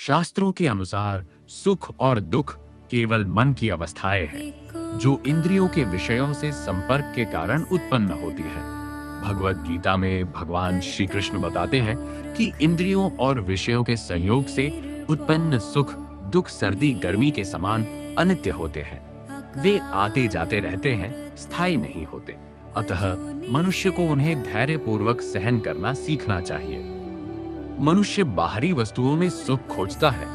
शास्त्रों के अनुसार सुख और दुख केवल मन की अवस्थाएं हैं, जो इंद्रियों के विषयों से संपर्क के कारण उत्पन्न होती है। भगवत गीता में भगवान श्री कृष्ण बताते हैं कि इंद्रियों और विषयों के संयोग से उत्पन्न सुख दुख सर्दी गर्मी के समान अनित्य होते हैं। वे आते जाते रहते हैं, स्थायी नहीं होते। अतः मनुष्य को उन्हें धैर्यपूर्वक सहन करना सीखना चाहिए। मनुष्य बाहरी वस्तुओं में सुख खोजता है,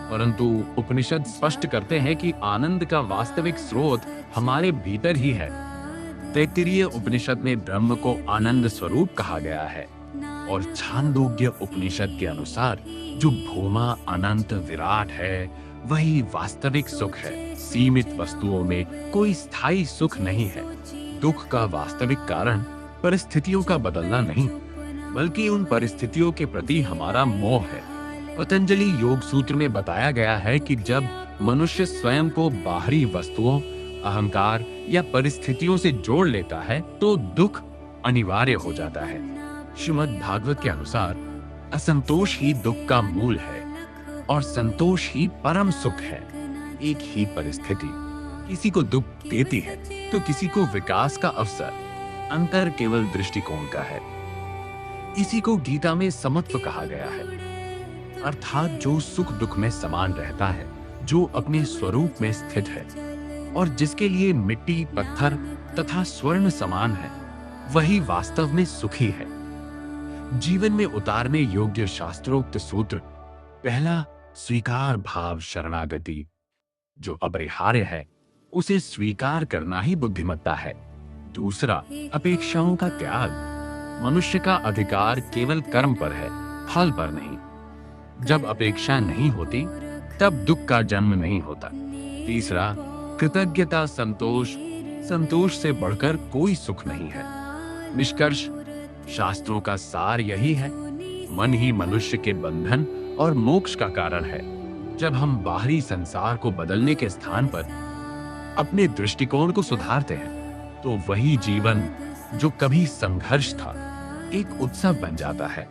परंतु उपनिषद स्पष्ट करते हैं कि आनंद का वास्तविक स्रोत हमारे भीतर ही है। तैत्तिरीय उपनिषद में ब्रह्म को आनंद स्वरूप कहा गया है और छांदोग्य उपनिषद के अनुसार जो भूमा अनंत विराट है वही वास्तविक सुख है। सीमित वस्तुओं में कोई स्थायी सुख नहीं है। दुख का वास्तविक कारण परिस्थितियों का बदलना नहीं, बल्कि उन परिस्थितियों के प्रति हमारा मोह है। पतंजलि योग सूत्र में बताया गया है कि जब मनुष्य स्वयं को बाहरी वस्तुओं, अहंकार या परिस्थितियों से जोड़ लेता है तो दुख अनिवार्य हो जाता है। श्रीमद् भागवत के अनुसार असंतोष ही दुख का मूल है और संतोष ही परम सुख है। एक ही परिस्थिति किसी को दुख देती है तो किसी को विकास का अवसर। अंतर केवल दृष्टिकोण का है। इसी को गीता में समत्व कहा गया है, अर्थात जो सुख दुख में समान रहता है, जो अपने स्वरूप में स्थित है और जिसके लिए मिट्टी पत्थर तथा स्वर्ण समान है, वही वास्तव में सुखी है। जीवन में उतारने योग्य शास्त्रोक्त सूत्र: पहला, स्वीकार भाव शरणागति। जो अपरिहार्य है उसे स्वीकार करना ही बुद्धिमत्ता है। दूसरा, अपेक्षाओं का त्याग। मनुष्य का अधिकार केवल कर्म पर है, फल पर नहीं। जब अपेक्षा नहीं होती तब दुख का जन्म नहीं होता। तीसरा, कृतज्ञता संतोष। संतोष से बढ़कर कोई सुख नहीं है। निष्कर्ष, शास्त्रों का सार यही है, मन ही मनुष्य के बंधन और मोक्ष का कारण है। जब हम बाहरी संसार को बदलने के स्थान पर अपने दृष्टिकोण को सुधारते हैं तो वही जीवन जो कभी संघर्ष था एक उत्सव बन जाता है।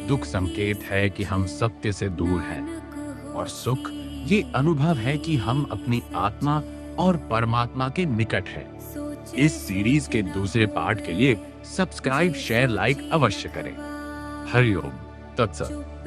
दुख संकेत है कि हम सत्य से दूर हैं और सुख ये अनुभव है कि हम अपनी आत्मा और परमात्मा के निकट हैं। इस सीरीज के दूसरे पार्ट के लिए सब्सक्राइब शेयर लाइक अवश्य करें। हरिओम तत्सत।